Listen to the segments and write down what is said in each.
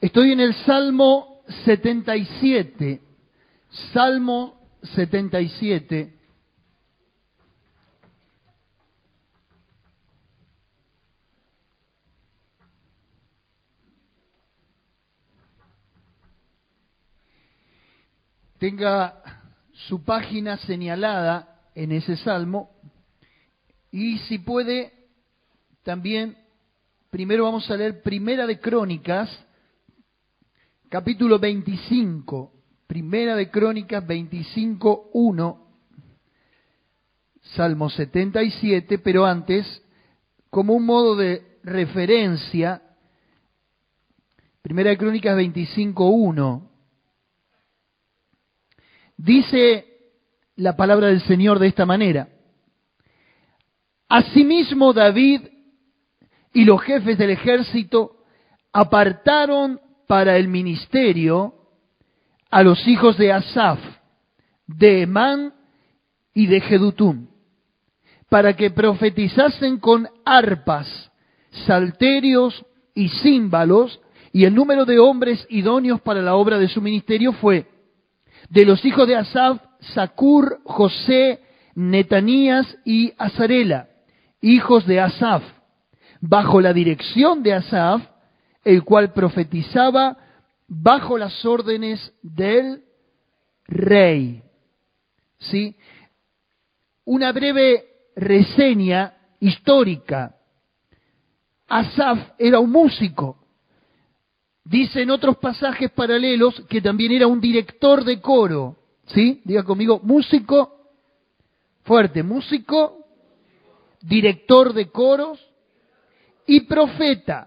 Estoy en el Salmo 77. Salmo 77. Tenga su página señalada en ese salmo y si puede también, primero vamos a leer Primera de Crónicas, capítulo 25, Primera de Crónicas 25:1, Salmo 77, pero antes, como un modo de referencia, Primera de Crónicas 25:1, dice la palabra del Señor de esta manera: Asimismo David y los jefes del ejército apartaron para el ministerio a los hijos de Asaf, de Emán y de Jedutum, para que profetizasen con arpas, salterios y címbalos, y el número de hombres idóneos para la obra de su ministerio fue: de los hijos de Asaf, Zacur, José, Netanías y Azarela, hijos de Asaf, bajo la dirección de Asaf, el cual profetizaba bajo las órdenes del rey. ¿Sí? Una breve reseña histórica. Asaf era un músico. Dice en otros pasajes paralelos que también era un director de coro. ¿Sí? Diga conmigo, músico, fuerte, músico, director de coros y profeta.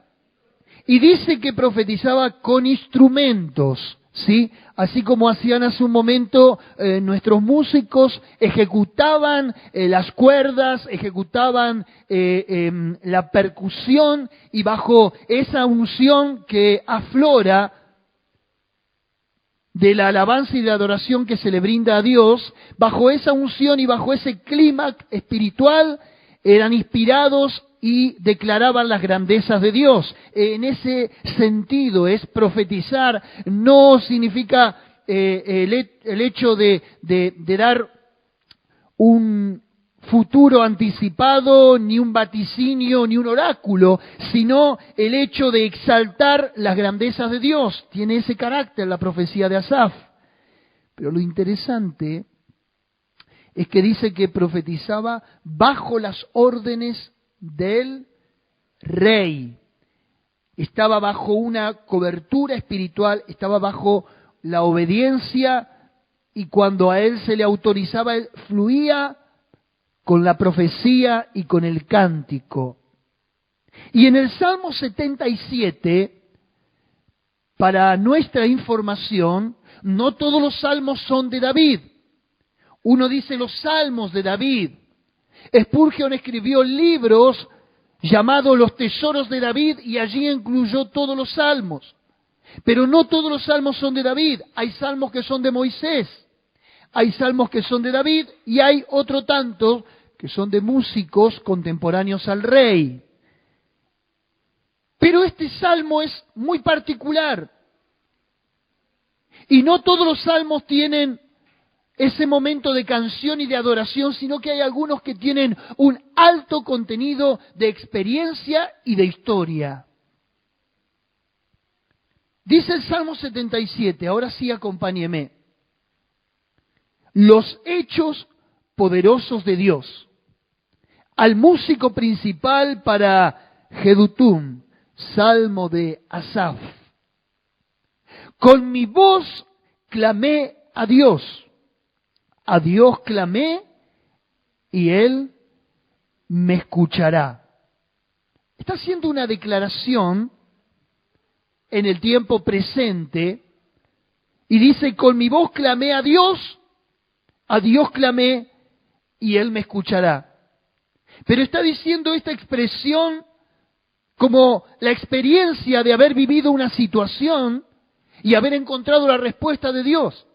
Y dice que profetizaba con instrumentos, ¿sí? Así como hacían hace un momento nuestros músicos, ejecutaban las cuerdas, ejecutaban la percusión, y bajo esa unción que aflora de la alabanza y de la adoración que se le brinda a Dios, bajo esa unción y bajo ese clima espiritual, eran inspirados y declaraban las grandezas de Dios. En ese sentido es profetizar, no significa el hecho de dar un futuro anticipado, ni un vaticinio, ni un oráculo, sino el hecho de exaltar las grandezas de Dios. Tiene ese carácter la profecía de Asaf. Pero lo interesante es que dice que profetizaba bajo las órdenes del rey. Estaba bajo una cobertura espiritual, estaba bajo la obediencia, y cuando a él se le autorizaba, él fluía con la profecía y con el cántico. Y en el Salmo 77, para nuestra información, no todos los salmos son de David. Uno dice los salmos de David. Spurgeon escribió libros llamados Los Tesoros de David y allí incluyó todos los salmos. Pero no todos los salmos son de David. Hay salmos que son de Moisés, hay salmos que son de David y hay otro tanto que son de músicos contemporáneos al rey. Pero este salmo es muy particular. Y no todos los salmos tienen ese momento de canción y de adoración, sino que hay algunos que tienen un alto contenido de experiencia y de historia. Dice el Salmo 77, ahora sí acompáñeme: los hechos poderosos de Dios. Al músico principal para Jedutum, Salmo de Asaf. Con mi voz clamé a Dios clamé y Él me escuchará. Está haciendo una declaración en el tiempo presente y dice: con mi voz clamé a Dios clamé y Él me escuchará. Pero está diciendo esta expresión como la experiencia de haber vivido una situación y haber encontrado la respuesta de Dios.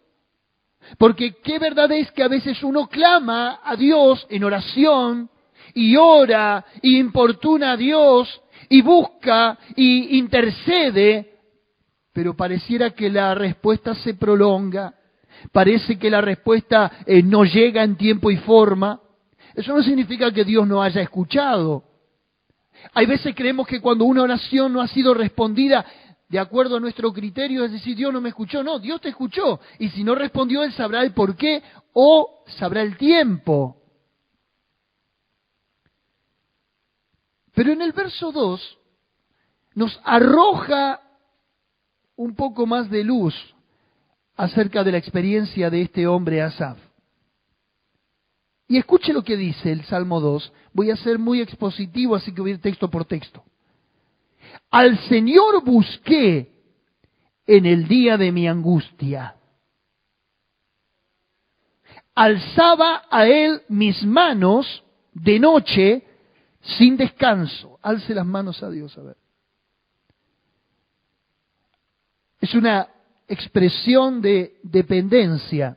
Porque qué verdad es que a veces uno clama a Dios en oración y ora y importuna a Dios y busca y intercede, pero pareciera que la respuesta se prolonga, parece que la respuesta no llega en tiempo y forma. Eso no significa que Dios no haya escuchado. Hay veces creemos que cuando una oración no ha sido respondida de acuerdo a nuestro criterio, es decir, Dios no me escuchó. No, Dios te escuchó. Y si no respondió, Él sabrá el por qué o sabrá el tiempo. Pero en el verso 2 nos arroja un poco más de luz acerca de la experiencia de este hombre Asaf. Y escuche lo que dice el Salmo 2. Voy a ser muy expositivo, así que voy a ir texto por texto. Al Señor busqué en el día de mi angustia. Alzaba a Él mis manos de noche sin descanso. Alce las manos a Dios, a ver. Es una expresión de dependencia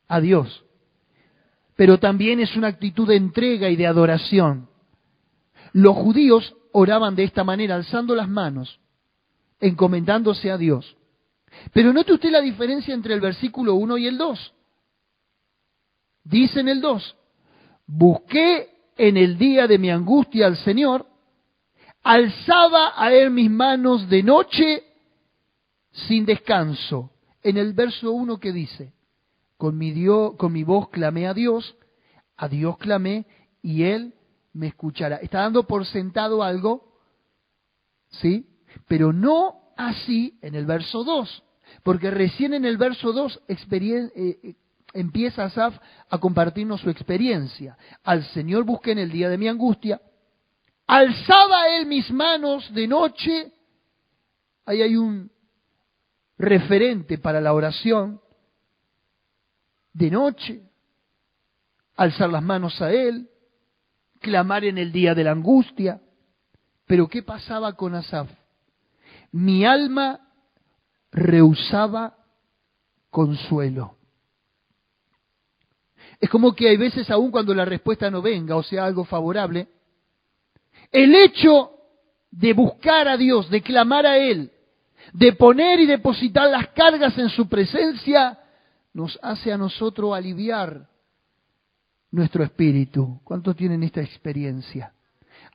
a Dios, pero también es una actitud de entrega y de adoración. Los judíos oraban de esta manera, alzando las manos, encomendándose a Dios. Pero note usted la diferencia entre el versículo 1 y el 2. Dice en el 2, busqué en el día de mi angustia al Señor, alzaba a Él mis manos de noche sin descanso. En el verso 1 que dice, con mi voz clamé a Dios clamé y Él me escuchará. Está dando por sentado algo, ¿sí? Pero no así en el verso 2, porque recién en el verso 2 empieza Asaf a compartirnos su experiencia. Al Señor busqué en el día de mi angustia, alzaba Él mis manos de noche. Ahí hay un referente para la oración. De noche, alzar las manos a Él, clamar en el día de la angustia. Pero ¿qué pasaba con Asaf? Mi alma rehusaba consuelo. Es como que hay veces, aun cuando la respuesta no venga, o sea, algo favorable, el hecho de buscar a Dios, de clamar a Él, de poner y depositar las cargas en su presencia, nos hace a nosotros aliviar nuestro espíritu. ¿Cuántos tienen esta experiencia?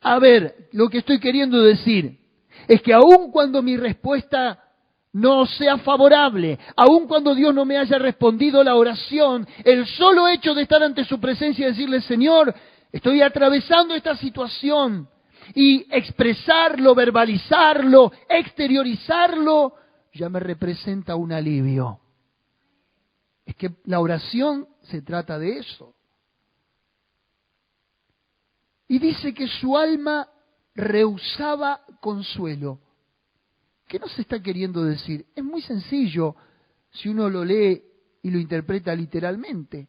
A ver, lo que estoy queriendo decir es que aun cuando mi respuesta no sea favorable, aun cuando Dios no me haya respondido la oración, el solo hecho de estar ante su presencia y decirle, Señor, estoy atravesando esta situación, y expresarlo, verbalizarlo, exteriorizarlo, ya me representa un alivio. Es que la oración se trata de eso. Y dice que su alma rehusaba consuelo. ¿Qué nos está queriendo decir? Es muy sencillo si uno lo lee y lo interpreta literalmente.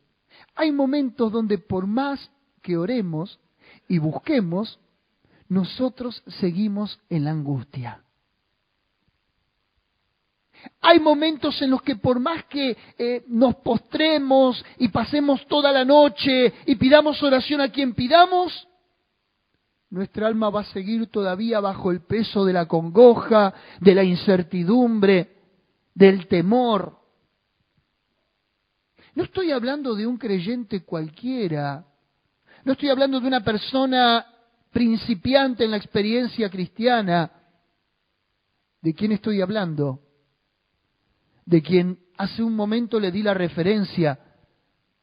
Hay momentos donde por más que oremos y busquemos, nosotros seguimos en la angustia. Hay momentos en los que por más que nos postremos y pasemos toda la noche y pidamos oración a quien pidamos, nuestra alma va a seguir todavía bajo el peso de la congoja, de la incertidumbre, del temor. No estoy hablando de un creyente cualquiera, no estoy hablando de una persona principiante en la experiencia cristiana. ¿De quién estoy hablando? De quien hace un momento le di la referencia,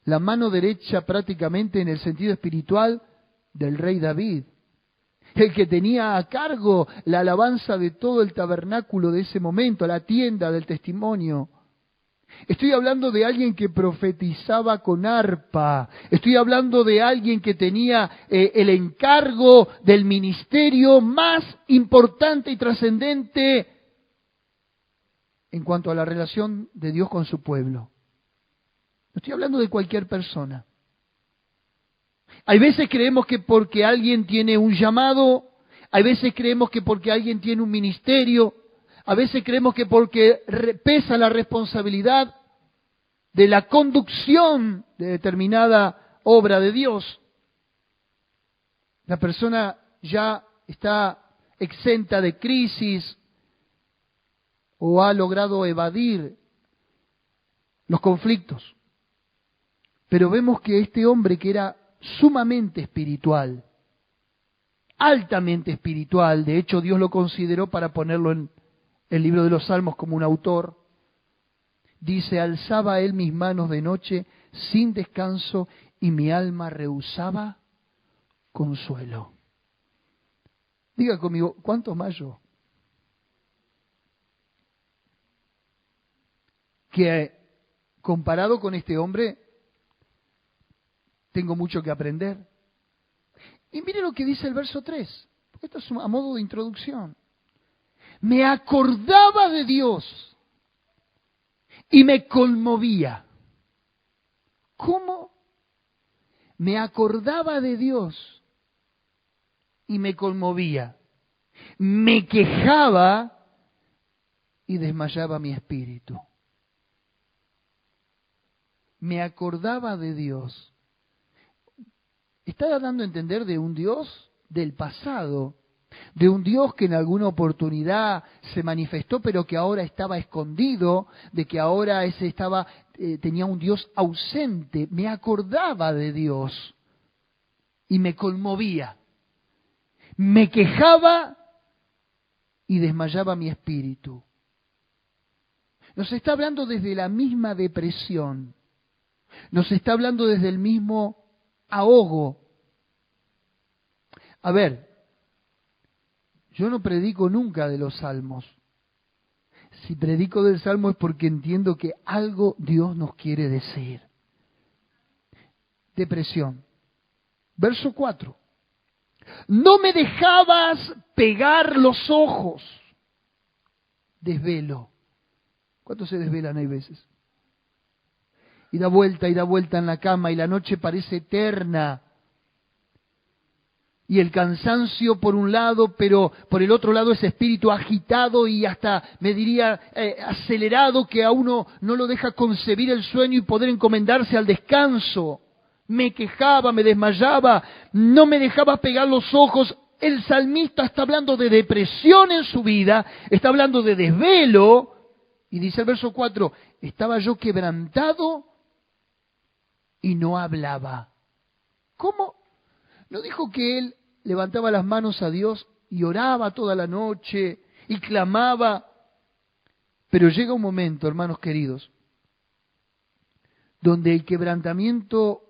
la mano derecha prácticamente en el sentido espiritual del rey David, el que tenía a cargo la alabanza de todo el tabernáculo de ese momento, la tienda del testimonio. Estoy hablando de alguien que profetizaba con arpa. Estoy hablando de alguien que tenía el encargo del ministerio más importante y trascendente en cuanto a la relación de Dios con su pueblo. No estoy hablando de cualquier persona. Hay veces creemos que porque alguien tiene un llamado, hay veces creemos que porque alguien tiene un ministerio, a veces creemos que porque pesa la responsabilidad de la conducción de determinada obra de Dios, la persona ya está exenta de crisis, o ha logrado evadir los conflictos. Pero vemos que este hombre, que era sumamente espiritual, altamente espiritual, de hecho Dios lo consideró para ponerlo en el libro de los Salmos como un autor, dice: alzaba él mis manos de noche sin descanso y mi alma rehusaba consuelo. Diga conmigo, ¿cuántos más yo? Que comparado con este hombre, tengo mucho que aprender. Y mire lo que dice el verso 3, porque esto es a modo de introducción. Me acordaba de Dios y me conmovía. ¿Cómo? Me acordaba de Dios y me conmovía. Me quejaba y desmayaba mi espíritu. Me acordaba de Dios. Está dando a entender de un Dios del pasado, de un Dios que en alguna oportunidad se manifestó, pero que ahora estaba escondido, de que ahora tenía un Dios ausente. Me acordaba de Dios y me conmovía. Me quejaba y desmayaba mi espíritu. Nos está hablando desde la misma depresión. Nos está hablando desde el mismo ahogo. A ver, yo no predico nunca de los salmos. Si predico del salmo es porque entiendo que algo Dios nos quiere decir. Depresión. Verso 4. No me dejabas pegar los ojos. Desvelo. ¿Cuántos se desvelan hay veces? Y da vuelta en la cama y la noche parece eterna. Y el cansancio por un lado, pero por el otro lado ese espíritu agitado y hasta, me diría, acelerado, que a uno no lo deja concebir el sueño y poder encomendarse al descanso. Me quejaba, me desmayaba, no me dejaba pegar los ojos. El salmista está hablando de depresión en su vida, está hablando de desvelo, y dice el verso 4, estaba yo quebrantado y no hablaba. ¿Cómo? ¿No dijo que él levantaba las manos a Dios y oraba toda la noche y clamaba? Pero llega un momento, hermanos queridos, donde el quebrantamiento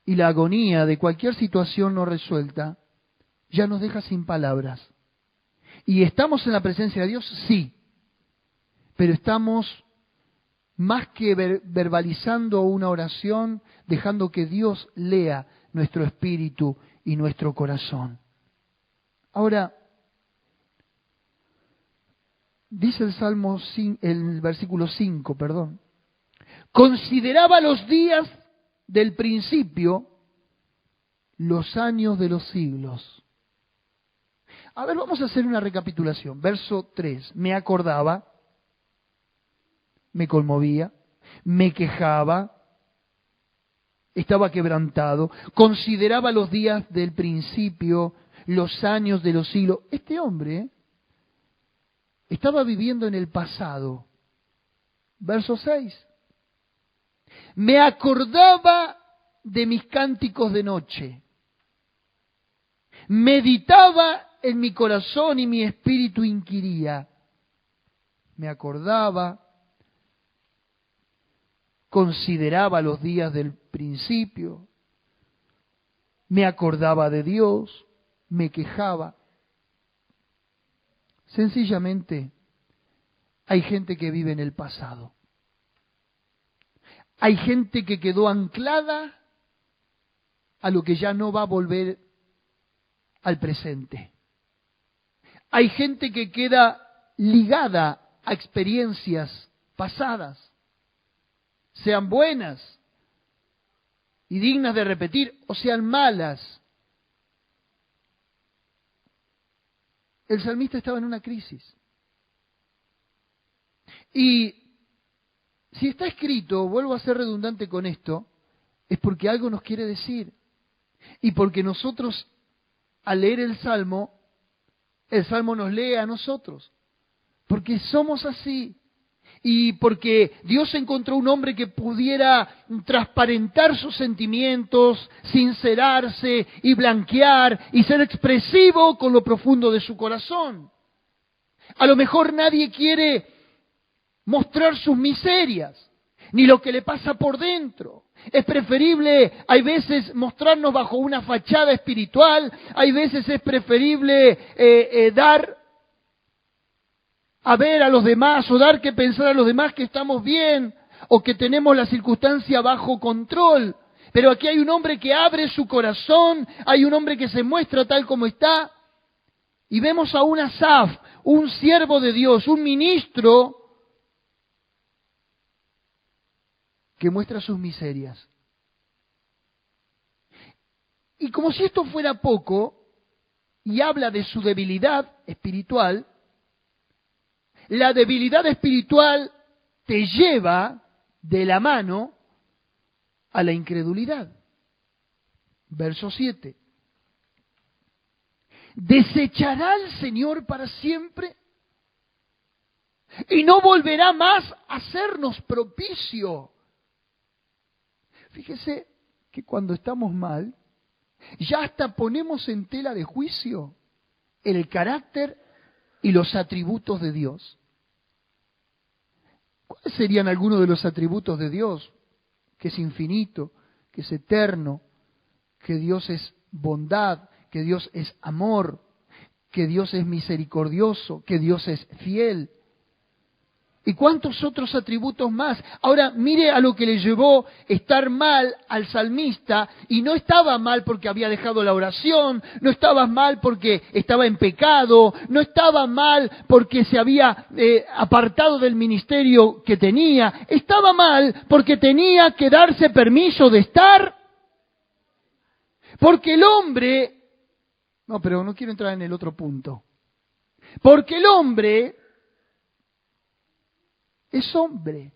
y la agonía de cualquier situación no resuelta ya nos deja sin palabras. ¿Y estamos en la presencia de Dios? Sí. Pero estamos más que verbalizando una oración, dejando que Dios lea nuestro espíritu y nuestro corazón. Ahora, dice el Salmo, el versículo 5, consideraba los días del principio, los años de los siglos. A ver, vamos a hacer una recapitulación. Verso 3, me acordaba, me conmovía, me quejaba, estaba quebrantado, consideraba los días del principio, los años de los siglos. Este hombre estaba viviendo en el pasado. Verso 6. Me acordaba de mis cánticos de noche. Meditaba en mi corazón y mi espíritu inquiría. Me acordaba, consideraba los días del principio, me acordaba de Dios, me quejaba. Sencillamente, hay gente que vive en el pasado. Hay gente que quedó anclada a lo que ya no va a volver al presente. Hay gente que queda ligada a experiencias pasadas, sean buenas y dignas de repetir, o sean malas. El salmista estaba en una crisis. Y si está escrito, vuelvo a ser redundante con esto, es porque algo nos quiere decir. Y porque nosotros, al leer el Salmo nos lee a nosotros. Porque somos así. Y porque Dios encontró un hombre que pudiera transparentar sus sentimientos, sincerarse y blanquear y ser expresivo con lo profundo de su corazón. A lo mejor nadie quiere mostrar sus miserias, ni lo que le pasa por dentro. Es preferible, hay veces, mostrarnos bajo una fachada espiritual, hay veces es preferible dar a ver a los demás o dar que pensar a los demás que estamos bien o que tenemos la circunstancia bajo control. Pero aquí hay un hombre que abre su corazón, hay un hombre que se muestra tal como está. Y vemos a un Asaf, un siervo de Dios, un ministro que muestra sus miserias. Y como si esto fuera poco, y habla de su debilidad espiritual, la debilidad espiritual te lleva de la mano a la incredulidad. Verso 7. ¿Desechará el Señor para siempre? ¿Y no volverá más a hacernos propicio? Fíjese que cuando estamos mal, ya hasta ponemos en tela de juicio el carácter y los atributos de Dios. ¿Cuáles serían algunos de los atributos de Dios? Que es infinito, que es eterno, que Dios es bondad, que Dios es amor, que Dios es misericordioso, que Dios es fiel. ¿Y cuántos otros atributos más? Ahora, mire a lo que le llevó estar mal al salmista, y no estaba mal porque había dejado la oración, no estaba mal porque estaba en pecado, no estaba mal porque se había apartado del ministerio que tenía, estaba mal porque tenía que darse permiso de estar, porque el hombre, no, pero no quiero entrar en el otro punto, porque el hombre es hombre.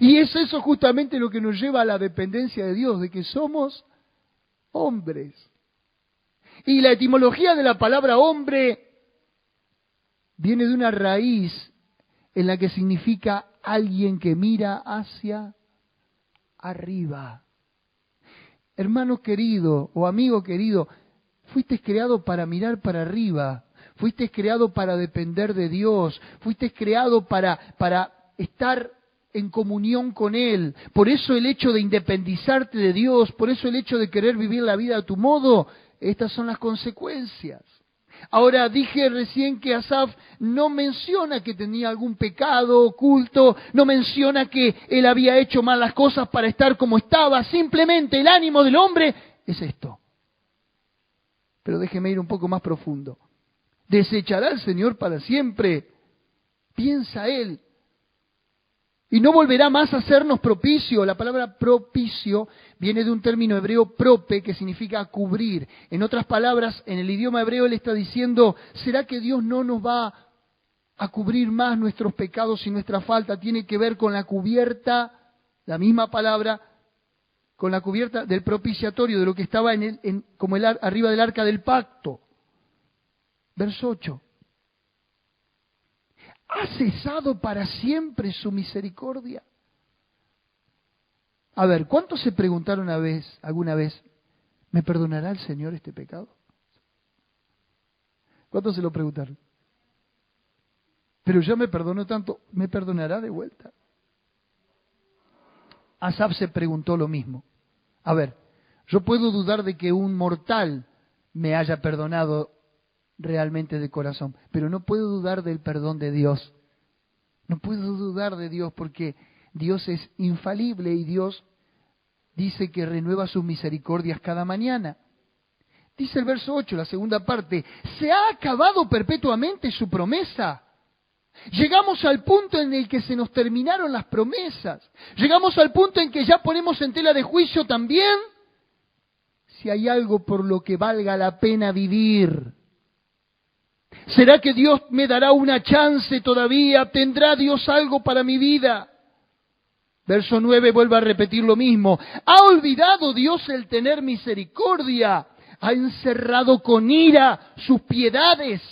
Y es eso justamente lo que nos lleva a la dependencia de Dios, de que somos hombres. Y la etimología de la palabra hombre viene de una raíz en la que significa alguien que mira hacia arriba. Hermano querido o amigo querido, fuiste creado para mirar para arriba. Fuiste creado para depender de Dios, fuiste creado para estar en comunión con Él. Por eso el hecho de independizarte de Dios, por eso el hecho de querer vivir la vida a tu modo, estas son las consecuencias. Ahora, dije recién que Asaf no menciona que tenía algún pecado oculto, no menciona que él había hecho malas cosas para estar como estaba, simplemente el ánimo del hombre es esto. Pero déjeme ir un poco más profundo. ¿Desechará el Señor para siempre? Piensa él. Y no volverá más a hacernos propicio. La palabra propicio viene de un término hebreo prope, que significa cubrir. En otras palabras, en el idioma hebreo él está diciendo, ¿será que Dios no nos va a cubrir más nuestros pecados y nuestra falta? Tiene que ver con la cubierta, la misma palabra, con la cubierta del propiciatorio, de lo que estaba como arriba del arca del pacto. Verso 8. ¿Ha cesado para siempre su misericordia? A ver, ¿cuántos se preguntaron alguna vez, ¿me perdonará el Señor este pecado? ¿Cuántos se lo preguntaron? Pero ya me perdonó tanto, ¿me perdonará de vuelta? Asaf se preguntó lo mismo. A ver, yo puedo dudar de que un mortal me haya perdonado realmente de corazón, pero no puedo dudar del perdón de Dios. No puedo dudar de Dios porque Dios es infalible y Dios dice que renueva sus misericordias cada mañana. Dice el verso 8, la segunda parte, ¿se ha acabado perpetuamente su promesa? Llegamos al punto en el que se nos terminaron las promesas. Llegamos al punto en que ya ponemos en tela de juicio también si hay algo por lo que valga la pena vivir. ¿Será que Dios me dará una chance todavía? ¿Tendrá Dios algo para mi vida? Verso 9 vuelve a repetir lo mismo. ¿Ha olvidado Dios el tener misericordia? ¿Ha encerrado con ira sus piedades?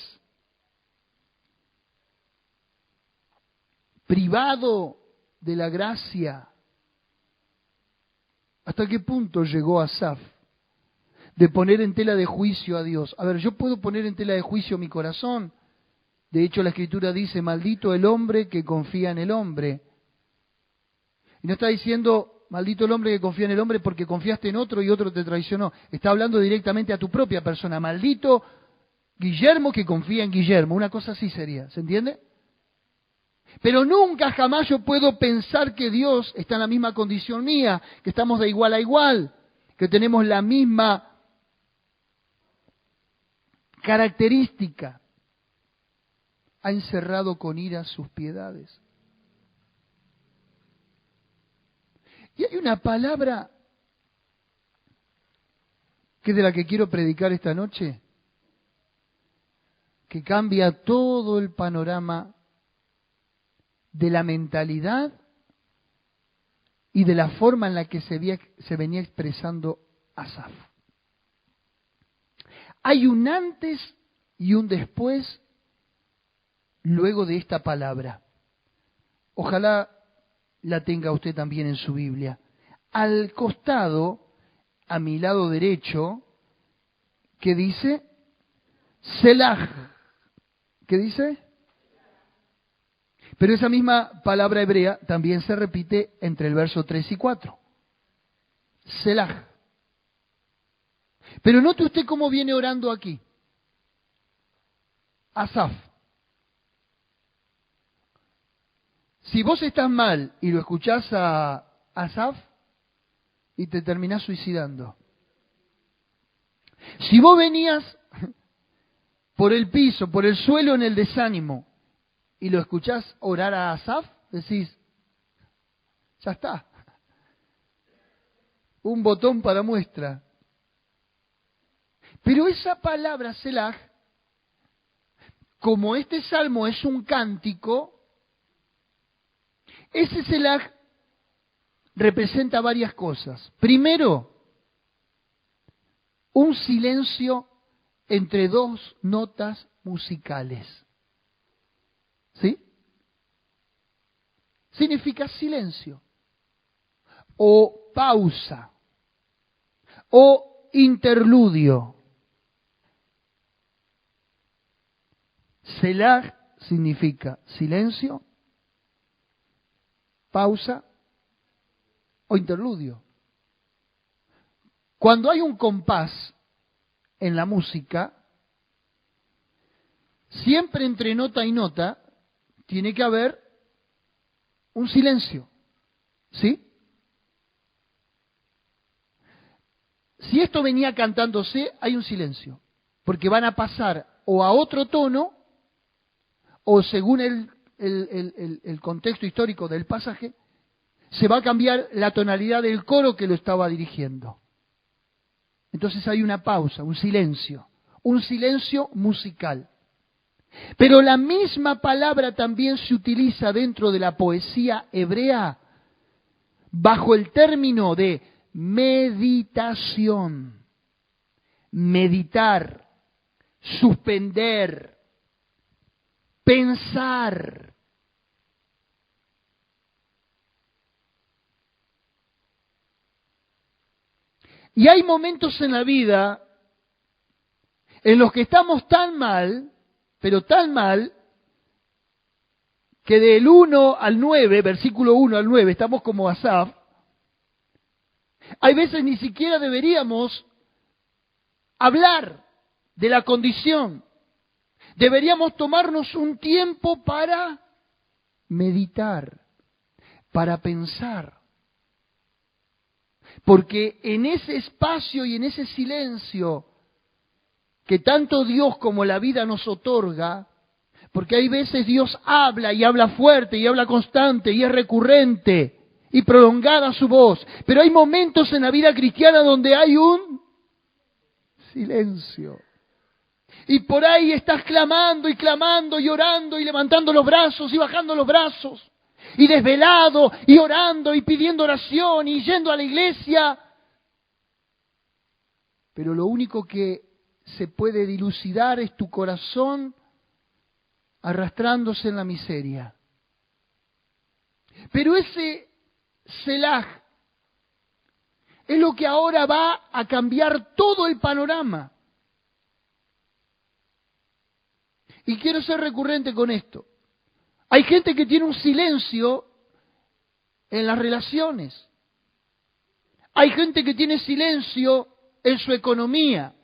privado de la gracia. ¿Hasta qué punto llegó Asaf de poner en tela de juicio a Dios? A ver, yo puedo poner en tela de juicio mi corazón. De hecho, la Escritura dice, maldito el hombre que confía en el hombre. Y no está diciendo, maldito el hombre que confía en el hombre porque confiaste en otro y otro te traicionó. Está hablando directamente a tu propia persona. Maldito Guillermo que confía en Guillermo. Una cosa así sería, ¿se entiende? Pero nunca jamás yo puedo pensar que Dios está en la misma condición mía, que estamos de igual a igual, que tenemos la misma característica. Ha encerrado con ira sus piedades. Y hay una palabra que es de la que quiero predicar esta noche, que cambia todo el panorama de la mentalidad y de la forma en la que se venía expresando Asaf. Hay un antes y un después luego de esta palabra. Ojalá la tenga usted también en su Biblia. Al costado, a mi lado derecho, ¿qué dice? Selah. ¿Qué dice? Pero esa misma palabra hebrea también se repite entre el verso 3 y 4. Selah. Pero note usted cómo viene orando aquí. Asaf. Si vos estás mal y lo escuchás a Asaf y te terminás suicidando. Si vos venías por el piso, por el suelo en el desánimo y lo escuchás orar a Asaf, decís, ya está. Un botón para muestra. Pero esa palabra Selah, como este salmo es un cántico, ese Selah representa varias cosas. Primero, un silencio entre dos notas musicales. ¿Sí? Significa silencio, o pausa, o interludio. Selah significa silencio, pausa o interludio. Cuando hay un compás en la música, siempre entre nota y nota tiene que haber un silencio. ¿Sí? Si esto venía cantándose, hay un silencio, porque van a pasar o a otro tono, o según el contexto histórico del pasaje, se va a cambiar la tonalidad del coro que lo estaba dirigiendo. Entonces hay una pausa, un silencio musical. Pero la misma palabra también se utiliza dentro de la poesía hebrea bajo el término de meditación. Meditar, suspender, pensar. Y hay momentos en la vida en los que estamos tan mal, pero tan mal, que del 1 al 9, versículo 1 al 9, estamos como Asaf. Hay veces ni siquiera deberíamos hablar de la condición. Deberíamos tomarnos un tiempo para meditar, para pensar. Porque en ese espacio y en ese silencio que tanto Dios como la vida nos otorga, porque hay veces Dios habla y habla fuerte y habla constante y es recurrente y prolongada su voz, pero hay momentos en la vida cristiana donde hay un silencio. Y por ahí estás clamando y clamando y orando y levantando los brazos y bajando los brazos. Y desvelado y orando y pidiendo oración y yendo a la iglesia. Pero lo único que se puede dilucidar es tu corazón arrastrándose en la miseria. Pero ese Selah es lo que ahora va a cambiar todo el panorama. Y quiero ser recurrente con esto. Hay gente que tiene un silencio en las relaciones. Hay gente que tiene silencio en su economía.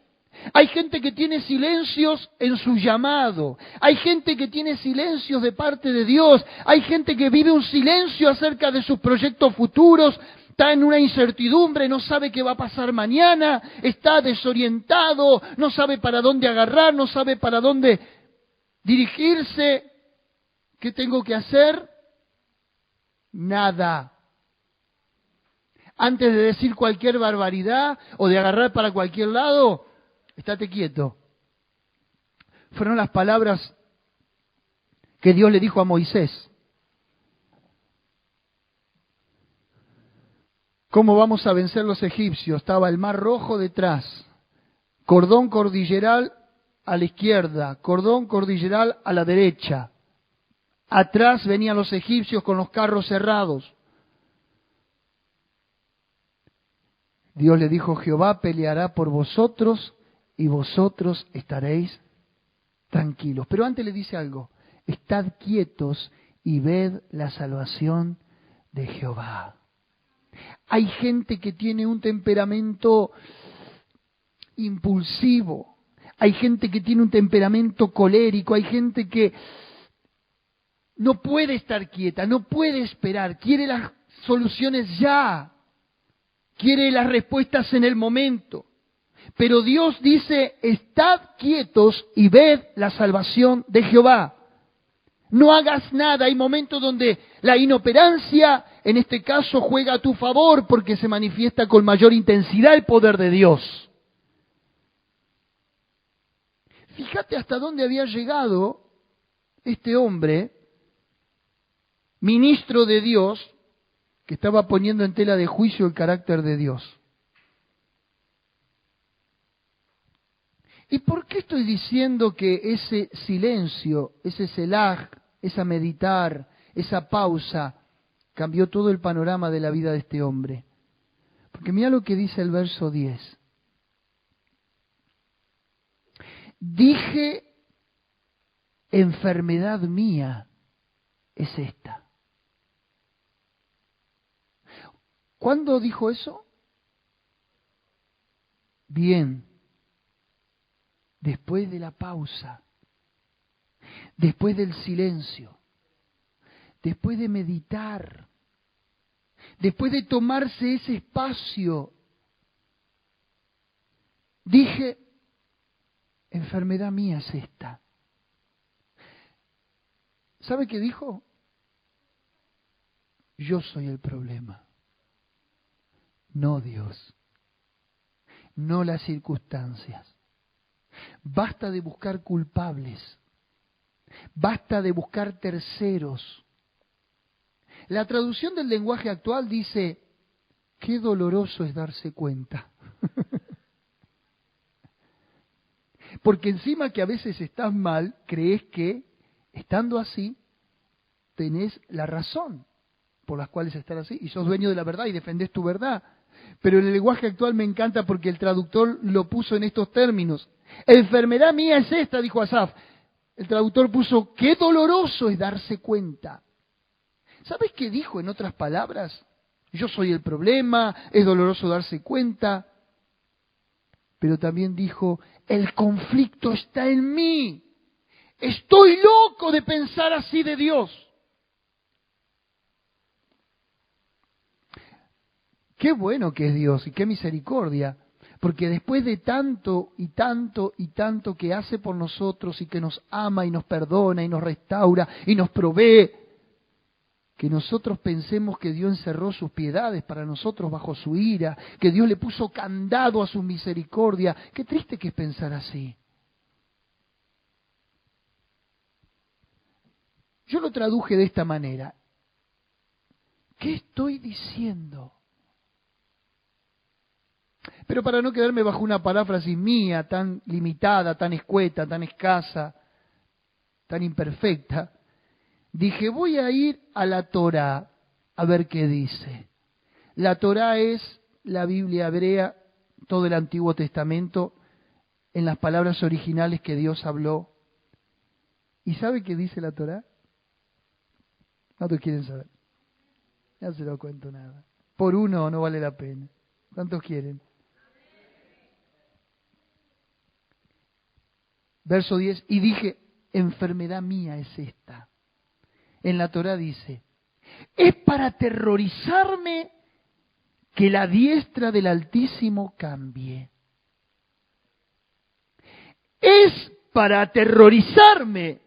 Hay gente que tiene silencios en su llamado. Hay gente que tiene silencios de parte de Dios. Hay gente que vive un silencio acerca de sus proyectos futuros. Está en una incertidumbre, no sabe qué va a pasar mañana. Está desorientado, no sabe para dónde agarrar, no sabe para dónde dirigirse. ¿Qué tengo que hacer? Nada. Antes de decir cualquier barbaridad o de agarrar para cualquier lado, estate quieto. Fueron las palabras que Dios le dijo a Moisés. ¿Cómo vamos a vencer los egipcios? Estaba el Mar Rojo detrás, cordón cordilleral a la izquierda, cordón cordilleral a la derecha. Atrás venían los egipcios con los carros cerrados. Dios le dijo, Jehová peleará por vosotros y vosotros estaréis tranquilos. Pero antes le dice algo, estad quietos y ved la salvación de Jehová. Hay gente que tiene un temperamento impulsivo, hay gente que tiene un temperamento colérico, hay gente que no puede estar quieta, no puede esperar, quiere las soluciones ya, quiere las respuestas en el momento. Pero Dios dice, estad quietos y ved la salvación de Jehová. No hagas nada. Hay momentos donde la inoperancia, en este caso, juega a tu favor porque se manifiesta con mayor intensidad el poder de Dios. Fíjate hasta dónde había llegado este hombre, ministro de Dios, que estaba poniendo en tela de juicio el carácter de Dios. ¿Y por qué estoy diciendo que ese silencio, ese selah, esa meditar, esa pausa, cambió todo el panorama de la vida de este hombre? Porque mira lo que dice el verso 10. Dije, enfermedad mía es esta. ¿Cuándo dijo eso? Bien, después de la pausa, después del silencio, después de meditar, después de tomarse ese espacio, dije, enfermedad mía es esta. ¿Sabe qué dijo? Yo soy el problema. No Dios, no las circunstancias. Basta de buscar culpables, basta de buscar terceros. La traducción del lenguaje actual dice, qué doloroso es darse cuenta. Porque encima que a veces estás mal, crees que, estando así, tenés la razón por las cuales estar así, y sos dueño de la verdad y defendés tu verdad. Pero en el lenguaje actual me encanta porque el traductor lo puso en estos términos. Enfermedad mía es esta, dijo Asaf. El traductor puso, qué doloroso es darse cuenta. ¿Sabes qué dijo en otras palabras? Yo soy el problema, es doloroso darse cuenta. Pero también dijo, el conflicto está en mí. Estoy loco de pensar así de Dios. Qué bueno que es Dios y qué misericordia, porque después de tanto y tanto y tanto que hace por nosotros y que nos ama y nos perdona y nos restaura y nos provee, que nosotros pensemos que Dios encerró sus piedades para nosotros bajo su ira, que Dios le puso candado a su misericordia. Qué triste que es pensar así. Yo lo traduje de esta manera. ¿Qué estoy diciendo? Pero para no quedarme bajo una paráfrasis mía tan limitada, tan escueta, tan escasa, tan imperfecta, dije, voy a ir a la Torá a ver qué dice. La Torá es la Biblia hebrea, todo el Antiguo Testamento, en las palabras originales que Dios habló. ¿Y sabe qué dice la Torá? No te quieren saber. No se lo cuento nada. Por uno no vale la pena. ¿Cuántos quieren? Verso 10. Y dije, enfermedad mía es esta. En la Torá dice, es para aterrorizarme que la diestra del Altísimo cambie. Es para aterrorizarme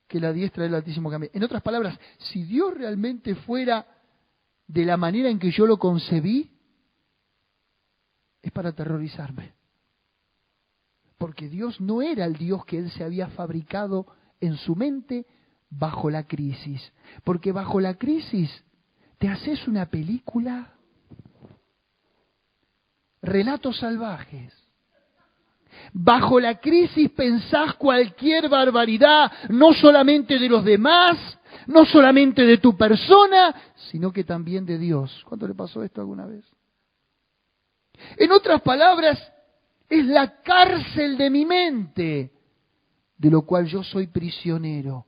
que la diestra del Altísimo cambie. En otras palabras, si Dios realmente fuera de la manera en que yo lo concebí, es para aterrorizarme. Porque Dios no era el Dios que Él se había fabricado en su mente bajo la crisis. Porque bajo la crisis te haces una película, relatos salvajes. Bajo la crisis pensás cualquier barbaridad, no solamente de los demás, no solamente de tu persona, sino que también de Dios. ¿Cuánto le pasó esto alguna vez? En otras palabras, es la cárcel de mi mente, de lo cual yo soy prisionero.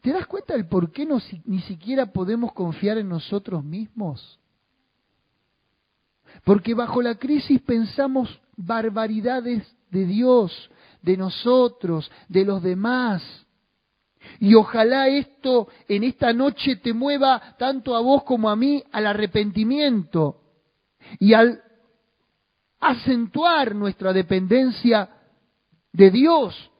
¿Te das cuenta del por qué ni siquiera podemos confiar en nosotros mismos? Porque bajo la crisis pensamos barbaridades de Dios, de nosotros, de los demás. Y ojalá esto en esta noche te mueva tanto a vos como a mí al arrepentimiento y al acentuar nuestra dependencia de Dios.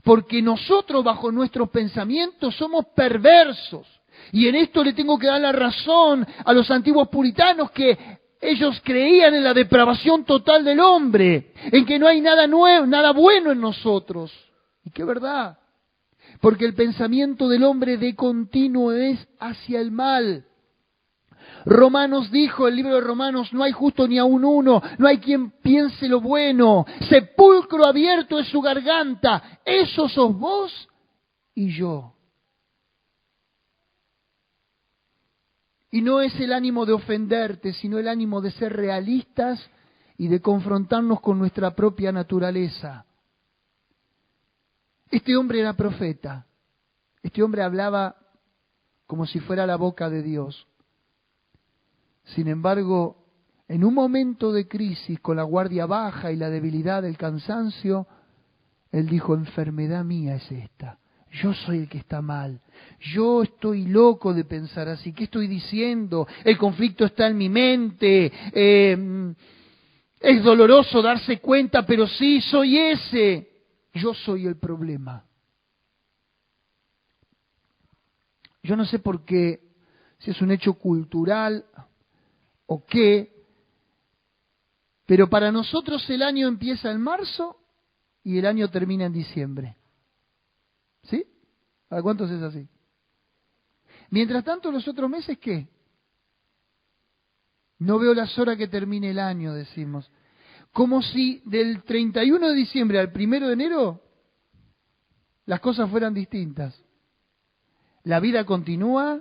Porque nosotros bajo nuestros pensamientos somos perversos. Y en esto le tengo que dar la razón a los antiguos puritanos que ellos creían en la depravación total del hombre, en que no hay nada nuevo, nada bueno en nosotros. Y qué verdad, porque el pensamiento del hombre de continuo es hacia el mal. Romanos dijo, el libro de Romanos, no hay justo ni aun uno, no hay quien piense lo bueno, sepulcro abierto es su garganta, eso sos vos y yo. Y no es el ánimo de ofenderte, sino el ánimo de ser realistas y de confrontarnos con nuestra propia naturaleza. Este hombre era profeta. Este hombre hablaba como si fuera la boca de Dios. Sin embargo, en un momento de crisis, con la guardia baja y la debilidad del cansancio, él dijo, enfermedad mía es esta. Yo soy el que está mal. Yo estoy loco de pensar así. ¿Qué estoy diciendo? El conflicto está en mi mente. Es doloroso darse cuenta, pero sí, soy ese. Yo soy el problema. Yo no sé por qué, si es un hecho cultural o qué, pero para nosotros el año empieza en marzo y el año termina en diciembre. ¿Sí? ¿Para cuántos es así? Mientras tanto, los otros meses, ¿qué? No veo las horas que termine el año, decimos. Como si del 31 de diciembre al 1 de enero las cosas fueran distintas. La vida continúa,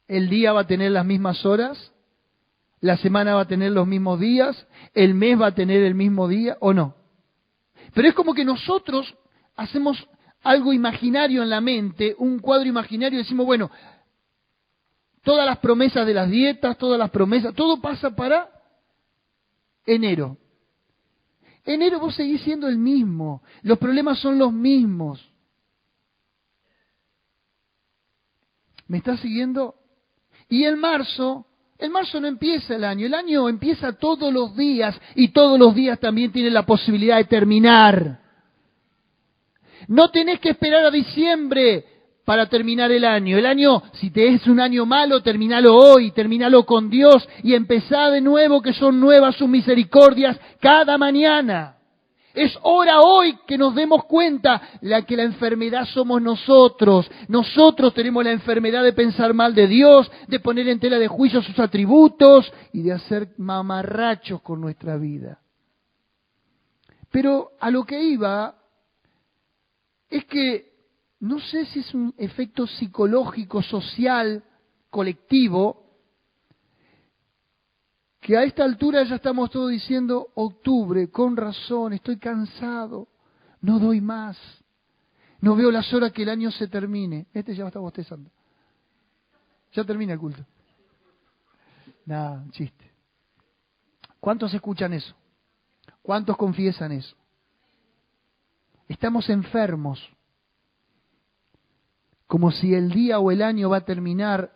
el día va a tener las mismas horas, la semana va a tener los mismos días, el mes va a tener el mismo día, ¿o no? Pero es como que nosotros hacemos algo imaginario en la mente, un cuadro imaginario, y decimos, bueno, todas las promesas de las dietas, todas las promesas, todo pasa para enero. Enero vos seguís siendo el mismo, los problemas son los mismos. ¿Me estás siguiendo? Y el marzo no empieza el año empieza todos los días y todos los días también tiene la posibilidad de terminar. No tenés que esperar a diciembre para terminar el año. El año, si te es un año malo, terminalo hoy, terminalo con Dios y empezá de nuevo, que son nuevas sus misericordias cada mañana. Es hora hoy que nos demos cuenta que la enfermedad somos nosotros. Nosotros tenemos la enfermedad de pensar mal de Dios, de poner en tela de juicio sus atributos y de hacer mamarrachos con nuestra vida. Pero a lo que iba es que no sé si es un efecto psicológico, social, colectivo, que a esta altura ya estamos todos diciendo, octubre, con razón, estoy cansado, no doy más, no veo las horas que el año se termine. Este ya está bostezando. Ya termina el culto. Nada, chiste. ¿Cuántos escuchan eso? ¿Cuántos confiesan eso? Estamos enfermos, como si el día o el año va a terminar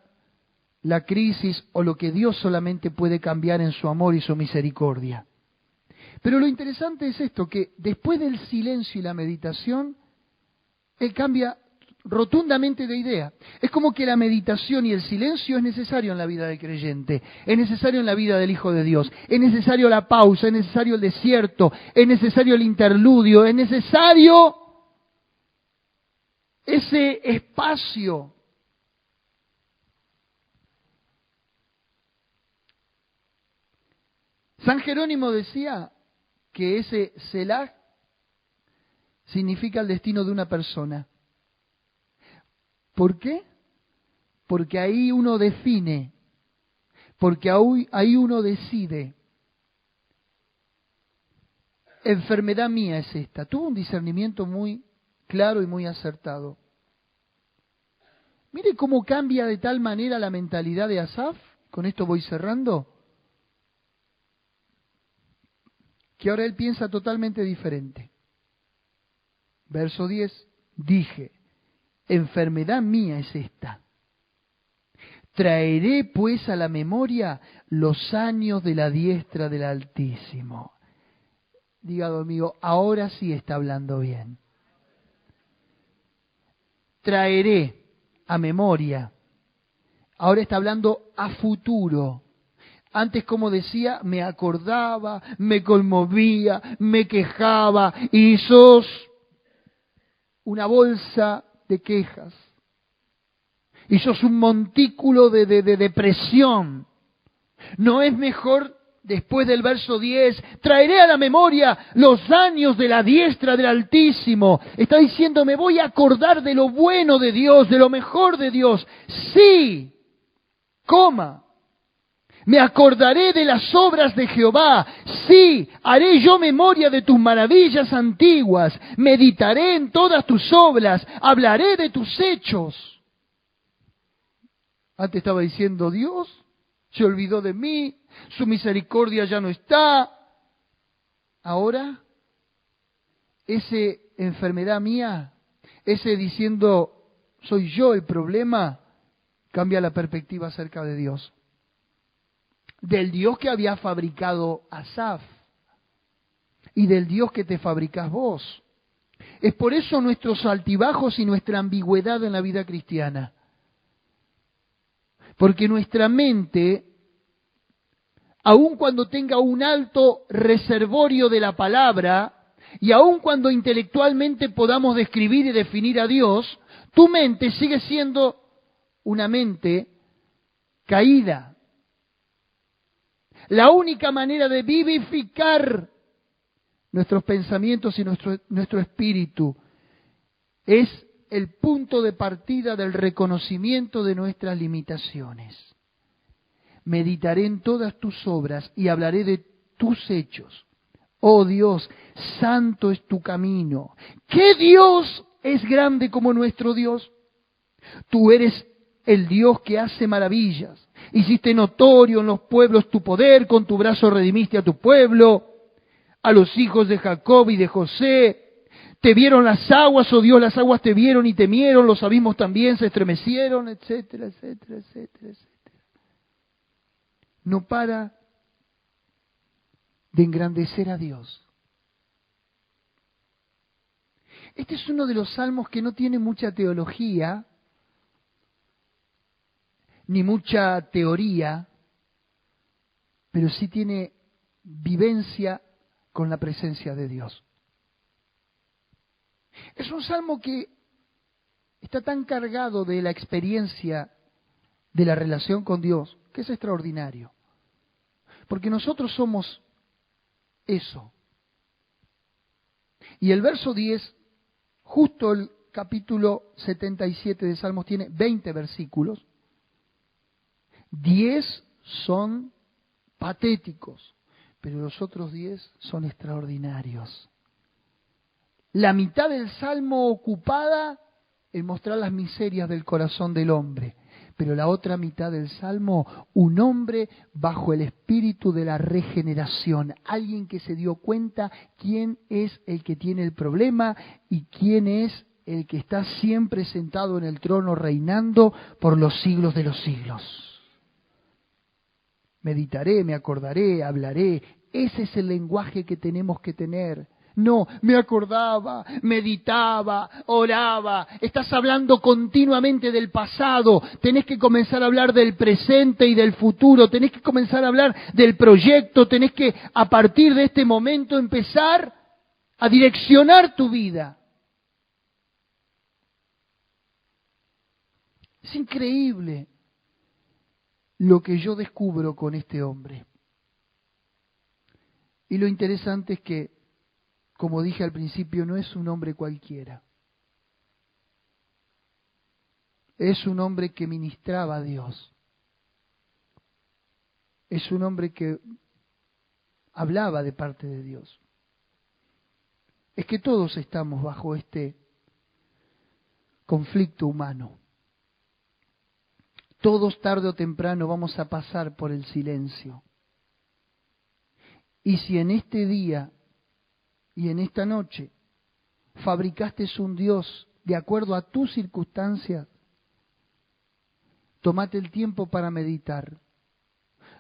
la crisis o lo que Dios solamente puede cambiar en su amor y su misericordia. Pero lo interesante es esto, que después del silencio y la meditación, Él cambia rotundamente de idea. Es como que la meditación y el silencio es necesario en la vida del creyente, es necesario en la vida del Hijo de Dios, es necesario la pausa, es necesario el desierto, es necesario el interludio, es necesario ese espacio. San Jerónimo decía que ese Selah significa el destino de una persona. ¿Por qué? Porque ahí uno define, porque ahí uno decide. Enfermedad mía es esta. Tuvo un discernimiento muy claro y muy acertado. Mire cómo cambia de tal manera la mentalidad de Asaf, con esto voy cerrando, que ahora él piensa totalmente diferente. Verso 10, dije, enfermedad mía es esta. Traeré pues a la memoria los años de la diestra del Altísimo. Diga amigo, ahora sí está hablando bien. Traeré a memoria. Ahora está hablando a futuro. Antes, como decía, me acordaba, me conmovía, me quejaba y sos una bolsa de quejas. Y sos un montículo de depresión. ¿No es mejor, después del verso 10, traeré a la memoria los años de la diestra del Altísimo? Está diciendo, me voy a acordar de lo bueno de Dios, de lo mejor de Dios. Sí, coma. Me acordaré de las obras de Jehová. Sí, haré yo memoria de tus maravillas antiguas. Meditaré en todas tus obras. Hablaré de tus hechos. Antes estaba diciendo, Dios se olvidó de mí, su misericordia ya no está. Ahora, ese enfermedad mía, ese diciendo, soy yo el problema, cambia la perspectiva acerca de Dios. Del Dios que había fabricado Asaf y del Dios que te fabricás vos. Es por eso nuestros altibajos y nuestra ambigüedad en la vida cristiana. Porque nuestra mente, aun cuando tenga un alto reservorio de la palabra, y aun cuando intelectualmente podamos describir y definir a Dios, tu mente sigue siendo una mente caída. La única manera de vivificar nuestros pensamientos y nuestro espíritu es el punto de partida del reconocimiento de nuestras limitaciones. Meditaré en todas tus obras y hablaré de tus hechos. Oh Dios, santo es tu camino. ¿Qué Dios es grande como nuestro Dios? Tú eres el Dios que hace maravillas. Hiciste notorio en los pueblos tu poder, con tu brazo redimiste a tu pueblo, a los hijos de Jacob y de José. Te vieron las aguas, oh Dios, las aguas te vieron y temieron, los abismos también se estremecieron, etcétera, etcétera, etcétera, etcétera. No para de engrandecer a Dios. Este es uno de los salmos que no tiene mucha teología, ni mucha teoría, pero sí tiene vivencia con la presencia de Dios. Es un salmo que está tan cargado de la experiencia de la relación con Dios, que es extraordinario. Porque nosotros somos eso. Y el verso 10, justo el capítulo 77 de Salmos, tiene 20 versículos. 10 son patéticos, pero los otros 10 son extraordinarios. La mitad del Salmo ocupada en mostrar las miserias del corazón del hombre, pero la otra mitad del Salmo, un hombre bajo el espíritu de la regeneración, alguien que se dio cuenta quién es el que tiene el problema y quién es el que está siempre sentado en el trono reinando por los siglos de los siglos. Meditaré, me acordaré, hablaré. Ese es el lenguaje que tenemos que tener. No, me acordaba, meditaba, oraba. Estás hablando continuamente del pasado. Tenés que comenzar a hablar del presente y del futuro. Tenés que comenzar a hablar del proyecto. Tenés que, a partir de este momento, empezar a direccionar tu vida. Es increíble lo que yo descubro con este hombre. Y lo interesante es que, como dije al principio, no es un hombre cualquiera. Es un hombre que ministraba a Dios. Es un hombre que hablaba de parte de Dios. Es que todos estamos bajo este conflicto humano. Todos tarde o temprano vamos a pasar por el silencio. Y si en este día y en esta noche fabricaste un Dios de acuerdo a tus circunstancias, tómate el tiempo para meditar.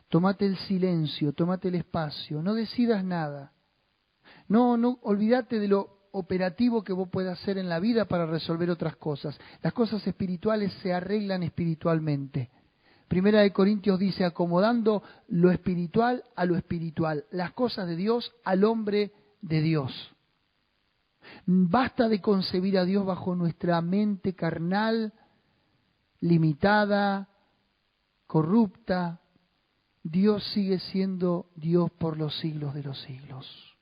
Tómate el silencio, tómate el espacio, no decidas nada. No, olvídate de lo operativo que vos puedas hacer en la vida para resolver otras cosas. Las cosas espirituales se arreglan espiritualmente. Primera de Corintios dice, acomodando lo espiritual a lo espiritual, las cosas de Dios al hombre de Dios. Basta de concebir a Dios bajo nuestra mente carnal, limitada, corrupta. Dios sigue siendo Dios por los siglos de los siglos.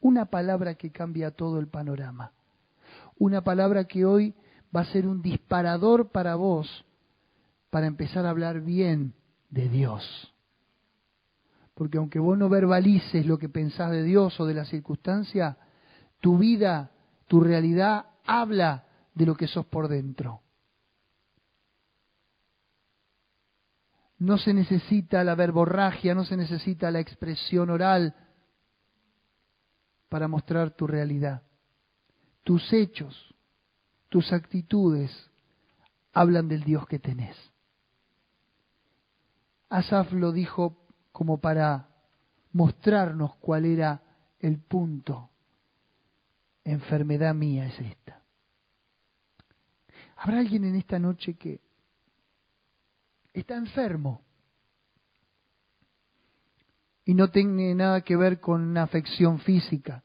Una palabra que cambia todo el panorama. Una palabra que hoy va a ser un disparador para vos, para empezar a hablar bien de Dios. Porque aunque vos no verbalices lo que pensás de Dios o de la circunstancia, tu vida, tu realidad habla de lo que sos por dentro. No se necesita la verborragia, no se necesita la expresión oral para mostrar tu realidad. Tus hechos, tus actitudes hablan del Dios que tenés. Asaf lo dijo como para mostrarnos cuál era el punto. Enfermedad mía es esta. ¿Habrá alguien en esta noche que está enfermo y no tiene nada que ver con una afección física?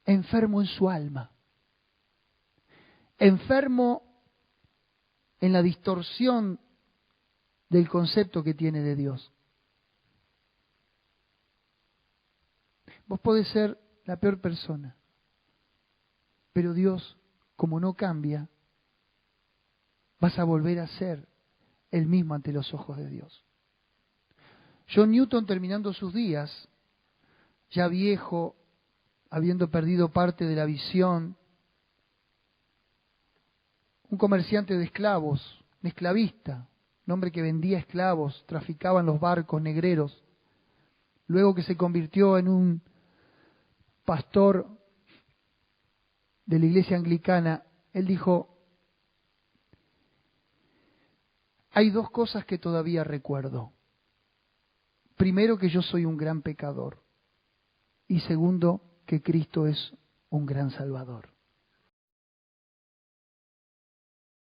Enfermo en su alma, enfermo en la distorsión del concepto que tiene de Dios. Vos podés ser la peor persona, pero Dios, como no cambia, vas a volver a ser el mismo ante los ojos de Dios. John Newton, terminando sus días, ya viejo, habiendo perdido parte de la visión, un comerciante de esclavos, un esclavista, un hombre que vendía esclavos, traficaba en los barcos negreros, luego que se convirtió en un pastor de la iglesia anglicana, él dijo, hay dos cosas que todavía recuerdo. Primero, que yo soy un gran pecador. Y segundo, que Cristo es un gran Salvador.